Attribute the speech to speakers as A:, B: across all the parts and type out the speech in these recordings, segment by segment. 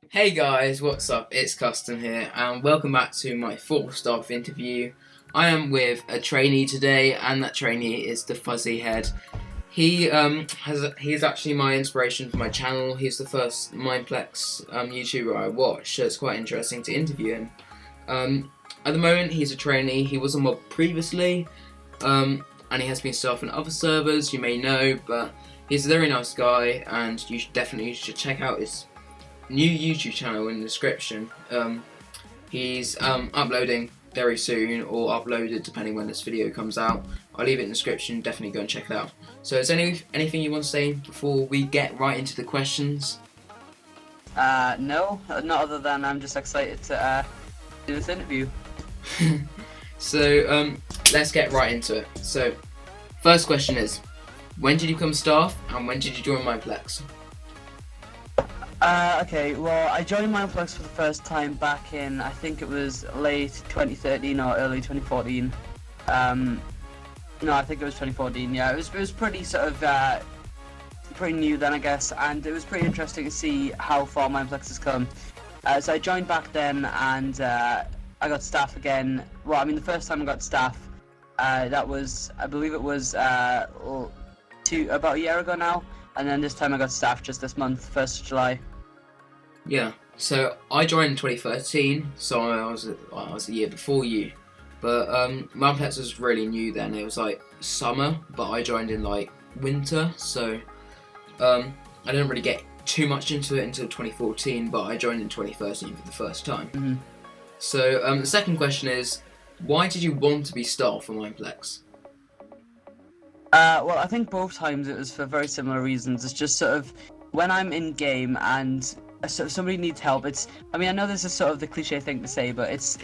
A: Hey guys, what's up? It's Custom here, and welcome back to my full staff interview. I am with a trainee today, and that trainee is TheFuzzyHead. He's actually my inspiration for my channel. He's the first Mineplex YouTuber I watched, so it's quite interesting to interview him. At the moment, he's a trainee. He was a mob previously, and he has been staffing other servers. You may know, but he's a very nice guy, and you definitely should check out his new YouTube channel in the description. He's uploading very soon, or uploaded depending when this video comes out. I'll leave it in the description. Definitely go and check it out. So is anything you want to say before we get right into the questions?
B: No, not other than I'm just excited to do this interview.
A: So let's get right into it. So first question is, when did you become staff and when did you join Mineplex?
B: Okay, well, I joined Mineplex for the first time back in, I think it was late 2013 or early 2014. No, I think it was 2014, yeah. It was pretty sort of, pretty new then, I guess, and it was pretty interesting to see how far Mineplex has come. So I joined back then, and I got staff again. Well, I mean, the first time I got staff, that was, I believe it was about a year ago now, and then this time I got staff just this month, 1st of July.
A: Yeah, so I joined in 2013, so I was a year before you. But Mineplex was really new then. It was like summer, but I joined in like winter, so I didn't really get too much into it until 2014, but I joined in 2013 for the first time.
B: Mm-hmm.
A: So the second question is, why did you want to be staff for Mineplex?
B: Well, I think both times it was for very similar reasons. It's just sort of when I'm in game and sort of somebody needs help. I mean, I know this is sort of the cliche thing to say, but it's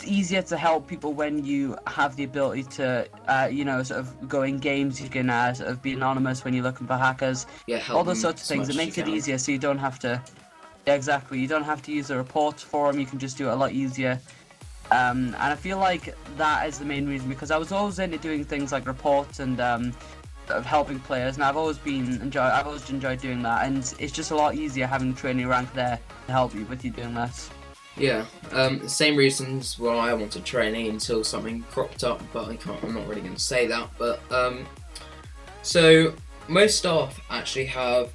B: easier to help people when you have the ability to, sort of go in games. You can sort of be anonymous when you're looking for hackers.
A: Yeah, help
B: all those sorts of things. It makes it easier, so you don't have to. Yeah, exactly. You don't have to use a report for them. You can just do it a lot easier. And I feel like that is the main reason, because I was always into doing things like reports and sort of helping players, and I've always enjoyed doing that, and it's just a lot easier having trainee rank there to help you with you doing that.
A: Yeah, the same reasons why I wanted trainee until something cropped up, but I'm not really going to say that. But so most staff actually have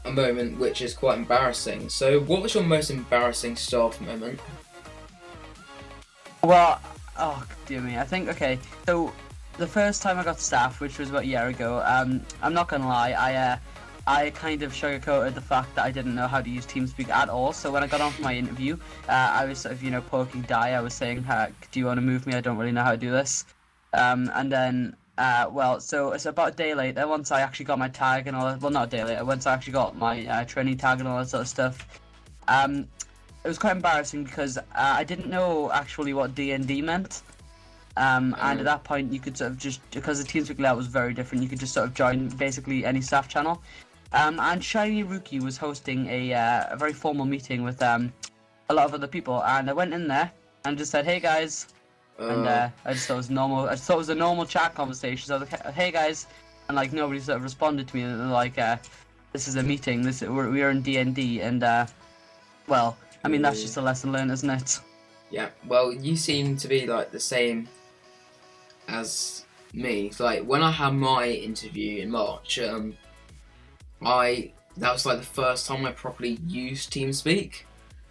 A: a moment which is quite embarrassing. So what was your most embarrassing staff moment?
B: Well, oh dear me, I think, okay, so the first time I got staff, which was about a year ago, I'm not gonna lie, I kind of sugarcoated the fact that I didn't know how to use TeamSpeak at all. So when I got on for my interview, I was sort of, poking Die. I was saying, do you want to move me? I don't really know how to do this. And then, so it's about a day later, once I actually got my tag and all that, well, not a day later, once I actually got my trainee tag and all that sort of stuff, it was quite embarrassing because I didn't know actually what D&D meant. And at that point, you could sort of just, because the TeamSpeak layout was very different, you could just sort of join basically any staff channel. And Shiny Rookie was hosting a very formal meeting with a lot of other people, and I went in there and just said, "Hey guys," and I just thought it was normal. I just thought it was a normal chat conversation. So I was like, "Hey guys," and like nobody sort of responded to me. And they're like, "This is a meeting. We're in D&D," and well, I mean that's just a lesson learned, isn't it?
A: Yeah. Well, you seem to be like the same as me. Like when I had my interview in March, that was like the first time I properly used TeamSpeak,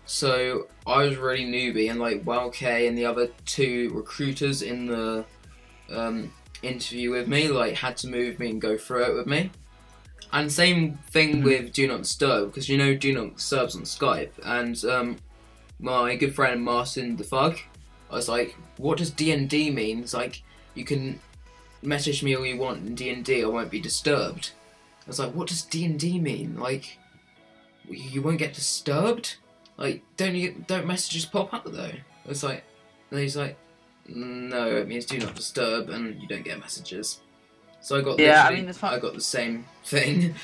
A: so I was really newbie, and like K and the other two recruiters in the interview with me like had to move me and go through it with me. And same thing with Do Not Disturb, because Do Not Disturb's on Skype, and my good friend Martin the Fug, I was like, what does D&D mean? It's like, you can message me all you want in D&D, I won't be disturbed. I was like, what does D&D mean? Like, you won't get disturbed? Like, don't messages pop up though? It's like, and he's like, no, it means do not disturb, and you don't get messages. So I got I got the same thing.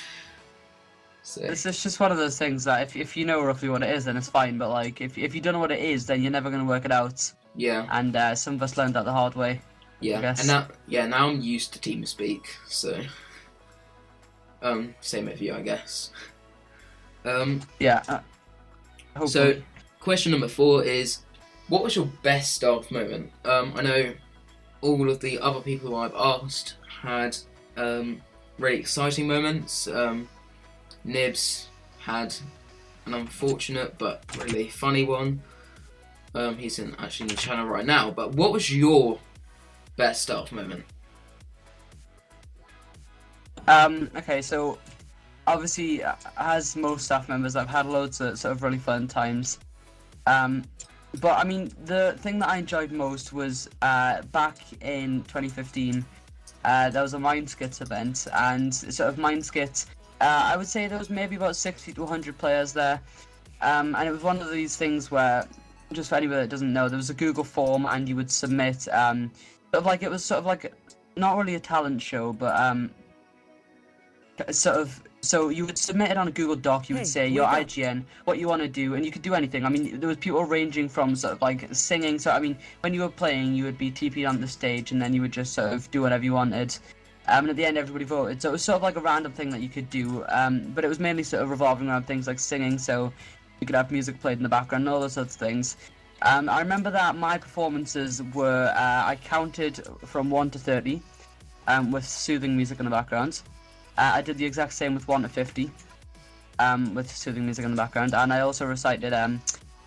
A: So
B: it's just one of those things that if you know roughly what it is, then it's fine. But like, if you don't know what it is, then you're never going to work it out.
A: Yeah.
B: And some of us learned that the hard way.
A: Yeah. And now I'm used to TeamSpeak, so same with you, I guess.
B: Yeah. Hopefully.
A: So, question number 4 is, what was your best staff moment? I know all of the other people who I've asked had really exciting moments. Nibs had an unfortunate but really funny one. He's actually in the channel right now. But what was your best staff moment?
B: Okay, so obviously, as most staff members, I've had loads of sort of really fun times. But I mean, the thing that I enjoyed most was back in 2015. There was a Mindskits event, and sort of Mindskits. I would say there was maybe about 60 to 100 players there, and it was one of these things where, just for anybody that doesn't know, there was a Google form, and you would submit. It was sort of like not really a talent show, but so you would submit it on a Google Doc. You would say your IGN, what you want to do, and you could do anything. I mean, there was people ranging from sort of like singing. So I mean, when you were playing, you would be TP'd on the stage, and then you would just sort of do whatever you wanted. And at the end, everybody voted. So it was sort of like a random thing that you could do. But it was mainly sort of revolving around things like singing. So you could have music played in the background, and all those sorts of things. I remember that my performances were I counted from 1 to 30, with soothing music in the background. I did the exact same with 1 to 50, with soothing music in the background, and I also recited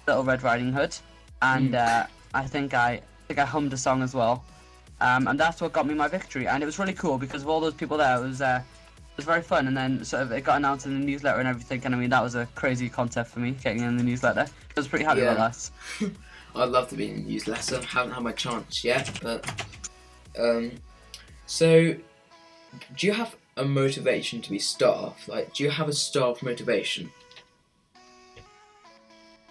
B: Little Red Riding Hood, and I think I hummed a song as well, and that's what got me my victory. And it was really cool because of all those people there. It was very fun, and then sort of it got announced in the newsletter and everything. And I mean, that was a crazy concept for me, getting in the newsletter. I was pretty happy about that.
A: I'd love to be in the newsletter. Haven't had my chance yet, but so do you have a motivation to be staff? Like, do you have a staff motivation?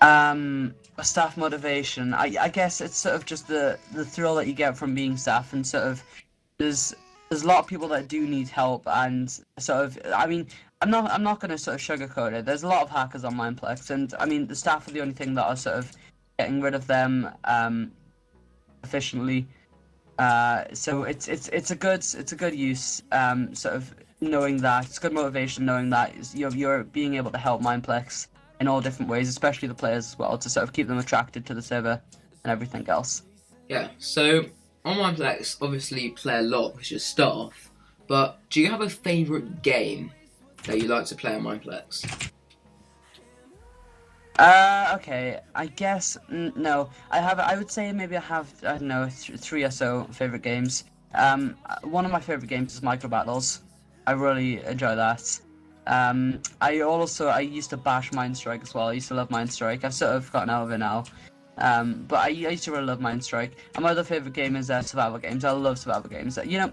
B: A staff motivation. I guess it's sort of just the thrill that you get from being staff, and sort of there's a lot of people that do need help, and sort of I mean I'm not going to sort of sugarcoat it. There's a lot of hackers on Mineplex, and I mean the staff are the only thing that are sort of getting rid of them efficiently. So it's a good use, sort of knowing that it's good motivation, knowing that you're being able to help Mineplex in all different ways, especially the players as well, to sort of keep them attracted to the server and everything else.
A: Yeah. So on Mineplex, obviously you play a lot because you're staff, but do you have a favourite game that you like to play on Mineplex?
B: Okay, I guess no. I would say maybe I have, I don't know, 3 or so favorite games. One of my favorite games is Micro Battles. I really enjoy that. I used to bash Mindstrike as well. I used to love Mindstrike. I've sort of gotten out of it now. But I used to really love Mindstrike. And my other favorite game is survival games. I love survival games. You know,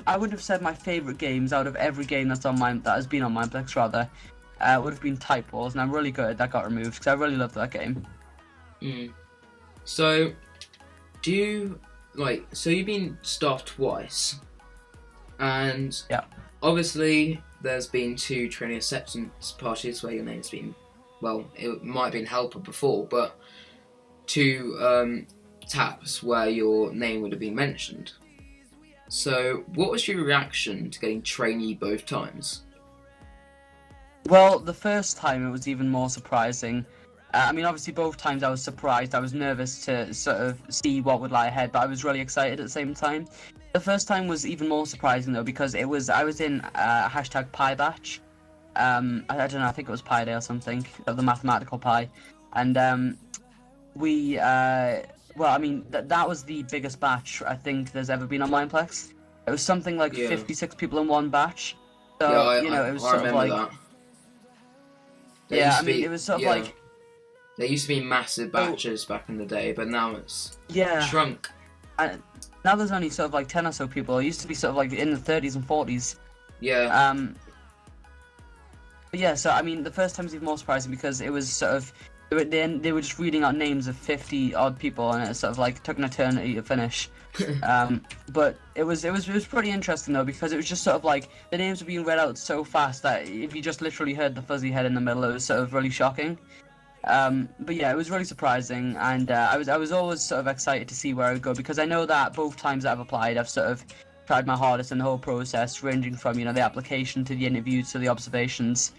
B: I would have said my favorite games out of every game that has been on Mineplex rather. Would have been Type Wars, and I'm really good that got removed because I really loved that game.
A: So, so you've been staffed twice, and
B: yeah,
A: obviously there's been 2 trainee acceptance parties where your name's been, well, it might have been helper before, but 2 taps where your name would have been mentioned. So, what was your reaction to getting trainee both times?
B: Well, the first time it was even more surprising. I mean, obviously both times I was surprised. I was nervous to sort of see what would lie ahead, but I was really excited at the same time. The first time was even more surprising though, because I was in hashtag Pi Batch. I don't know, I think it was Pi Day or something, of the mathematical pi, and that was the biggest batch I think there's ever been on Mineplex. It was something like 56 people in one batch. So
A: yeah,
B: it was sort of like
A: that.
B: It was sort of like...
A: There used to be massive batches back in the day, but now it's shrunk.
B: Now there's only sort of like 10 or so people. It used to be sort of like in the 30s and 40s.
A: Yeah.
B: But yeah, so I mean, the first time was even more surprising because it was sort of... They were just reading out names of 50 odd people, and it sort of like took an eternity to finish. But it was pretty interesting though, because it was just sort of like the names were being read out so fast that if you just literally heard the TheFuzzyHead in the middle, it was sort of really shocking. But yeah, it was really surprising, and I was always sort of excited to see where I would go, because I know that both times that I've applied, I've sort of tried my hardest in the whole process, ranging from the application to the interview to the observations.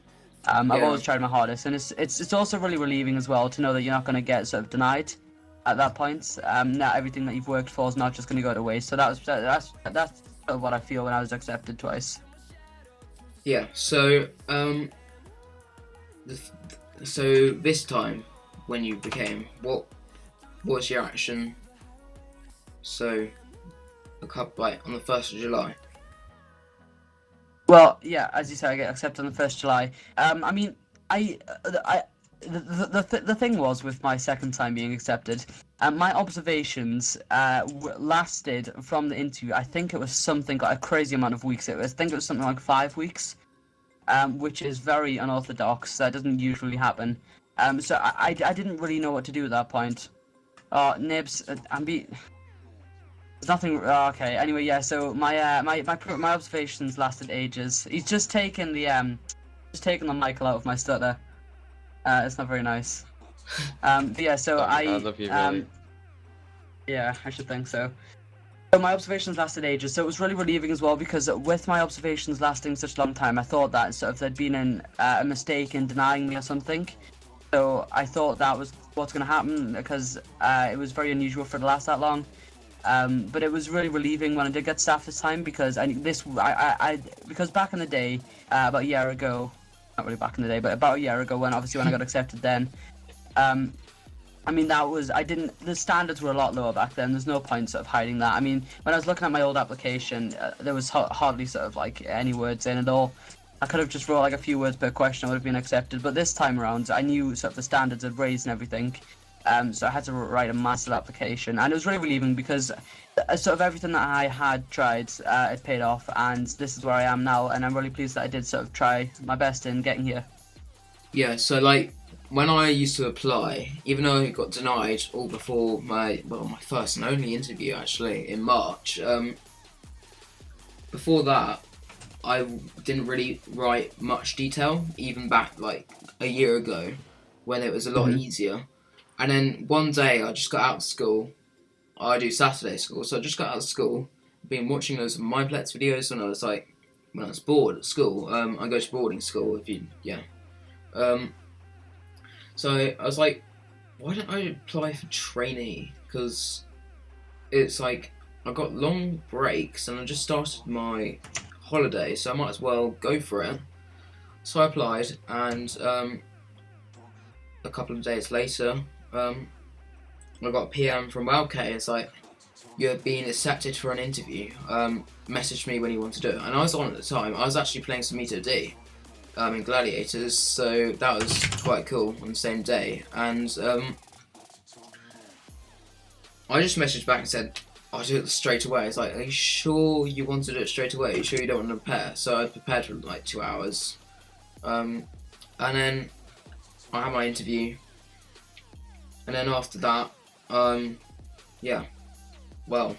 B: I've
A: Yeah.
B: always tried my hardest, and it's also really relieving as well to know that you're not going to get sort of denied at that point. Not everything that you've worked for is not just going to go to waste. So that's sort of what I feel when I was accepted twice.
A: Yeah. So so this time when you became, what was your action? So a couple like on the 1st of July.
B: Well, yeah, as you say, I get accepted on the 1st of July. I mean, the thing was with my second time being accepted, my observations lasted from the interview. I think it was something like a crazy amount of weeks. I think it was something like 5 weeks, which is very unorthodox. That doesn't usually happen. So I didn't really know what to do at that point. Nibs, there's nothing. Okay. Anyway, yeah. So my observations lasted ages. He's just taken the Michael out of my stutter. It's not very nice. But yeah. So
C: I love you, really.
B: Yeah, I should think so. So my observations lasted ages. So it was really relieving as well because with my observations lasting such a long time, I thought that sort of there'd been a mistake in denying me or something. So I thought that was what's going to happen because it was very unusual for it to last that long. But it was really relieving when I did get staff this time because because back in the day, about a year ago, not really back in the day, but about a year ago when I got accepted then, I mean the standards were a lot lower back then. There's no point sort of hiding that. I mean, when I was looking at my old application, there was hardly sort of like any words in at all. I could have just wrote like a few words per question, I would have been accepted. But this time around, I knew sort of the standards had raised and everything. So I had to write a massive application, and it was really relieving because sort of everything that I had tried, it paid off, and this is where I am now, and I'm really pleased that I did sort of try my best in getting here.
A: Yeah. So like when I used to apply, even though I got denied all before my first and only interview actually in March. Before that, I didn't really write much detail, even back like a year ago, when it was a lot easier. And then one day I just got out of school. I do Saturday school, so I just got out of school. Been watching those Mineplex videos when I was bored at school. I go to boarding school. So I was like, why don't I apply for trainee? Because it's like I got long breaks and I just started my holiday, so I might as well go for it. So I applied, and a couple of days later, I got a PM from WowK. It's like, you're being accepted for an interview. Message me when you want to do it. And I was on at the time. I was actually playing some Mito D in Gladiators, so that was quite cool on the same day. And I just messaged back and said, I'll do it straight away. It's like, are you sure you want to do it straight away? Are you sure you don't want to prepare? So I prepared for like 2 hours. And then I had my interview. And then after that, yeah, well,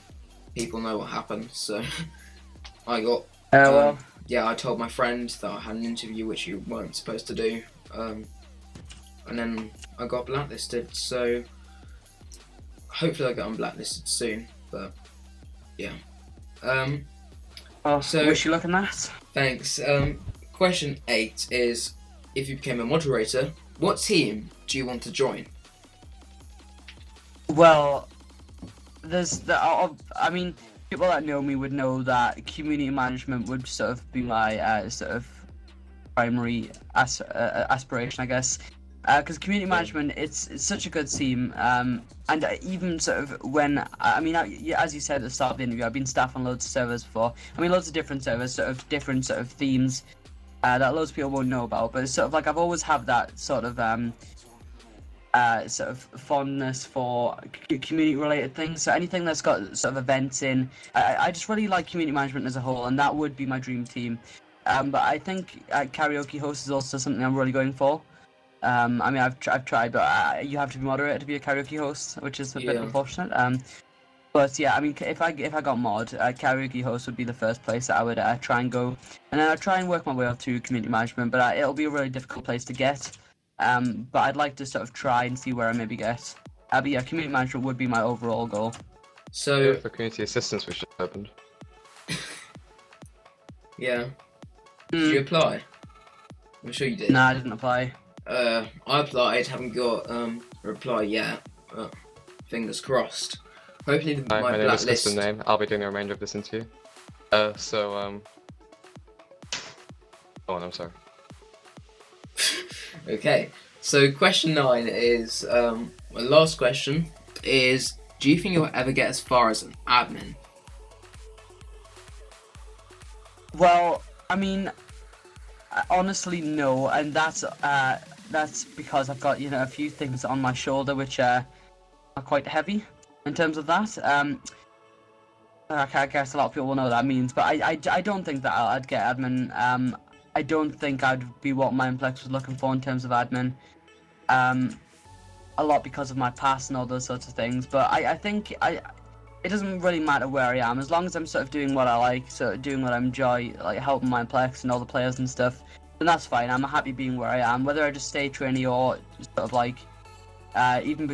A: people know what happened, so I got, I told my friend that I had an interview which you weren't supposed to do, and then I got blacklisted, so hopefully I get unblacklisted soon, but yeah.
B: So wish you luck in that.
A: Thanks. Question 8 is, if you became a moderator, what team do you want to join?
B: Well, I mean, people that know me would know that community management would sort of be my sort of primary aspiration, I guess. Because community management, it's such a good team, and even sort of when, I mean, as you said at the start of the interview, I've been staff on loads of servers before. I mean, loads of different servers, sort of different sort of themes that loads of people won't know about. But it's sort of like I've always had that sort of fondness for community-related things. So anything that's got sort of events in, I just really like community management as a whole, and that would be my dream team. But I think karaoke host is also something I'm really going for. I mean, I've tried, but you have to be moderate to be a karaoke host, which is a bit unfortunate. But yeah, I mean, if I got mod, karaoke host would be the first place that I would try and go, and then I'd try and work my way up to community management. But it'll be a really difficult place to get. But I'd like to sort of try and see where I maybe get. But yeah, community management would be my overall goal.
A: So
C: for community assistance, which just opened.
A: Yeah. Did you apply? I'm sure you did.
B: No, I didn't apply.
A: I applied, haven't got a reply yet, but fingers crossed. Hopefully
C: Hi,
A: my
C: my name is
A: blacklist...
C: CustomName. I'll be doing the remainder of this interview. Go on, I'm sorry.
A: Okay, so question 9 is, my last question is, do you think you'll ever get as far as an admin?
B: Well, I mean, honestly, no, and that's because I've got a few things on my shoulder which are quite heavy in terms of that. I guess a lot of people will know what that means, but I don't think that I'd get admin. I don't think I'd be what Mineplex was looking for in terms of admin. A lot because of my past and all those sorts of things, but I think it doesn't really matter where I am, as long as I'm sort of doing what I like, sort of doing what I enjoy, like helping Mineplex and all the players and stuff, then that's fine. I'm happy being where I am, whether I just stay trainee or sort of like, even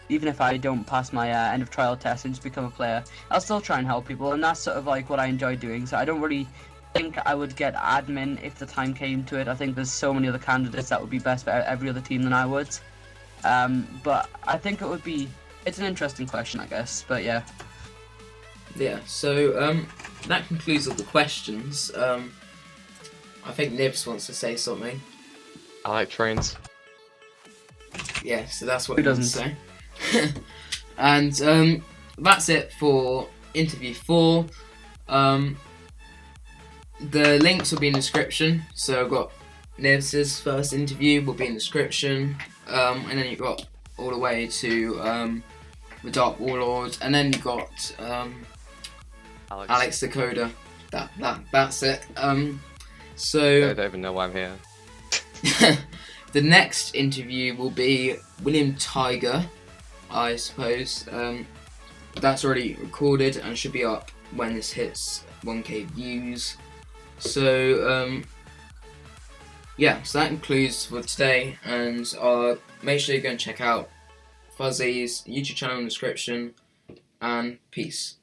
B: if I don't pass my end of trial test and just become a player, I'll still try and help people, and that's sort of like what I enjoy doing. So I don't really think I would get admin if the time came to it. I think there's so many other candidates that would be best for every other team than I would. But I think it's an interesting question, I guess, but yeah.
A: Yeah, so that concludes all the questions. I think Nibs wants to say something.
C: I like trains.
A: Yeah, so that's what
B: Who
A: he wants to
B: doesn't?
A: say. And that's it for interview 4. The links will be in the description. So I've got Nibs' first interview will be in the description, and then you've got all the way to the Dark Warlord, and then you've got Alex the Coder. That's it.
C: I
A: So
C: don't even know why I'm here.
A: the next interview will be William Tiger, I suppose. That's already recorded and should be up when this hits 1k views. So yeah, so that concludes for today, and make sure you go and check out Fuzzy's YouTube channel in the description, and peace.